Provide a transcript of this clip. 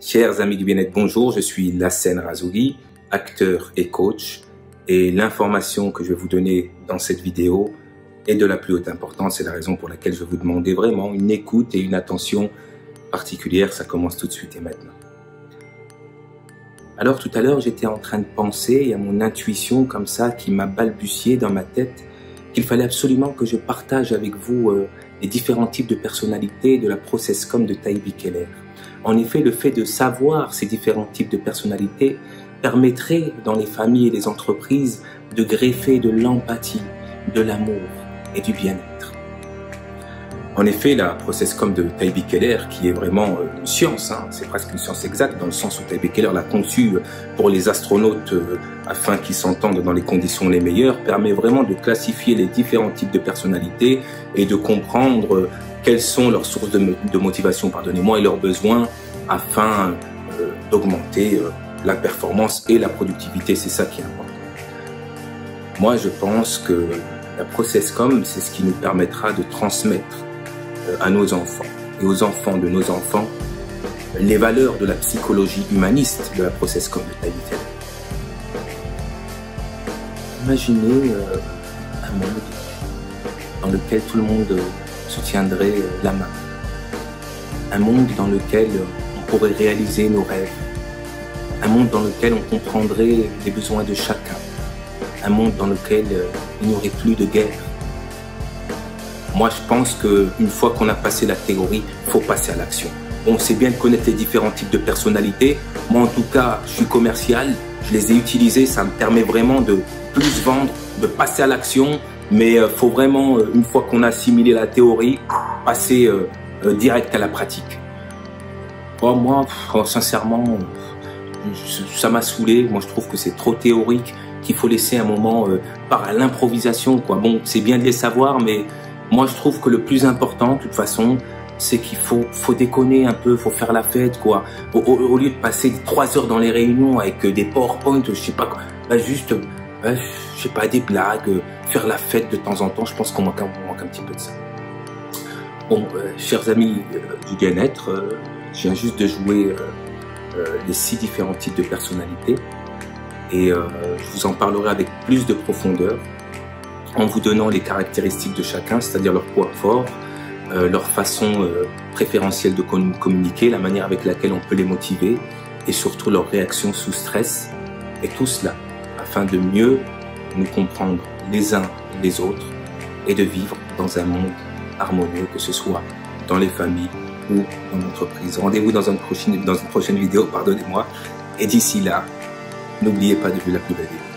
Chers amis du bien-être, bonjour, je suis Lassen Razouli, acteur et coach, et l'information que je vais vous donner dans cette vidéo est de la plus haute importance. C'est la raison pour laquelle je vais vous demander vraiment une écoute et une attention particulière. Ça commence tout de suite et maintenant. Alors tout à l'heure, j'étais en train de penser, il y a mon intuition comme ça qui m'a balbutié dans ma tête, qu'il fallait absolument que je partage avec vous les différents types de personnalités de la ProcessCom de Taïbi Keller. En effet, le fait de savoir ces différents types de personnalités permettrait dans les familles et les entreprises de greffer de l'empathie, de l'amour et du bien-être. En effet, la ProcessCom de Taïbi Keller, qui est vraiment une science, c'est presque une science exacte, dans le sens où Taïbi Keller l'a conçue pour les astronautes afin qu'ils s'entendent dans les conditions les meilleures, permet vraiment de classifier les différents types de personnalités et de comprendre quelles sont leurs sources de motivation, pardonnez-moi, et leurs besoins afin d'augmenter la performance et la productivité. C'est ça qui est important. Moi, je pense que la ProcessCom, c'est ce qui nous permettra de transmettre à nos enfants et aux enfants de nos enfants les valeurs de la psychologie humaniste de la ProcessCom de Taïbi Keller. Imaginez un monde dans lequel tout le monde se tiendrait la main. Un monde dans lequel on pourrait réaliser nos rêves. Un monde dans lequel on comprendrait les besoins de chacun. Un monde dans lequel il n'y aurait plus de guerre. Moi, je pense qu'une fois qu'on a passé la théorie, il faut passer à l'action. On sait bien de connaître les différents types de personnalités. Moi, en tout cas, je suis commercial. Je les ai utilisés. Ça me permet vraiment de plus vendre, de passer à l'action. Mais il faut vraiment, une fois qu'on a assimilé la théorie, passer direct à la pratique. Oh, moi, sincèrement, ça m'a saoulé. Moi, je trouve que c'est trop théorique, qu'il faut laisser un moment par l'improvisation, quoi. Bon, c'est bien de les savoir, mais moi, je trouve que le plus important, de toute façon, c'est qu'il faut déconner un peu, faut faire la fête, quoi. Au lieu de passer 3 heures dans les réunions avec des PowerPoint, je sais pas quoi, bah juste, je sais pas, des blagues, faire la fête de temps en temps. Je pense qu'on manque un petit peu de ça. Bon, chers amis du bien-être, je viens juste de jouer les 6 différents types de personnalités et je vous en parlerai avec plus de profondeur en vous donnant les caractéristiques de chacun, c'est-à-dire leur points forts, leur façon préférentielle de communiquer, la manière avec laquelle on peut les motiver et surtout leur réaction sous stress, et tout cela afin de mieux nous comprendre les uns les autres et de vivre dans un monde harmonieux, que ce soit dans les familles ou dans l'entreprise. Rendez-vous dans une prochaine vidéo, pardonnez-moi, et d'ici là, n'oubliez pas de vivre la plus belle vie.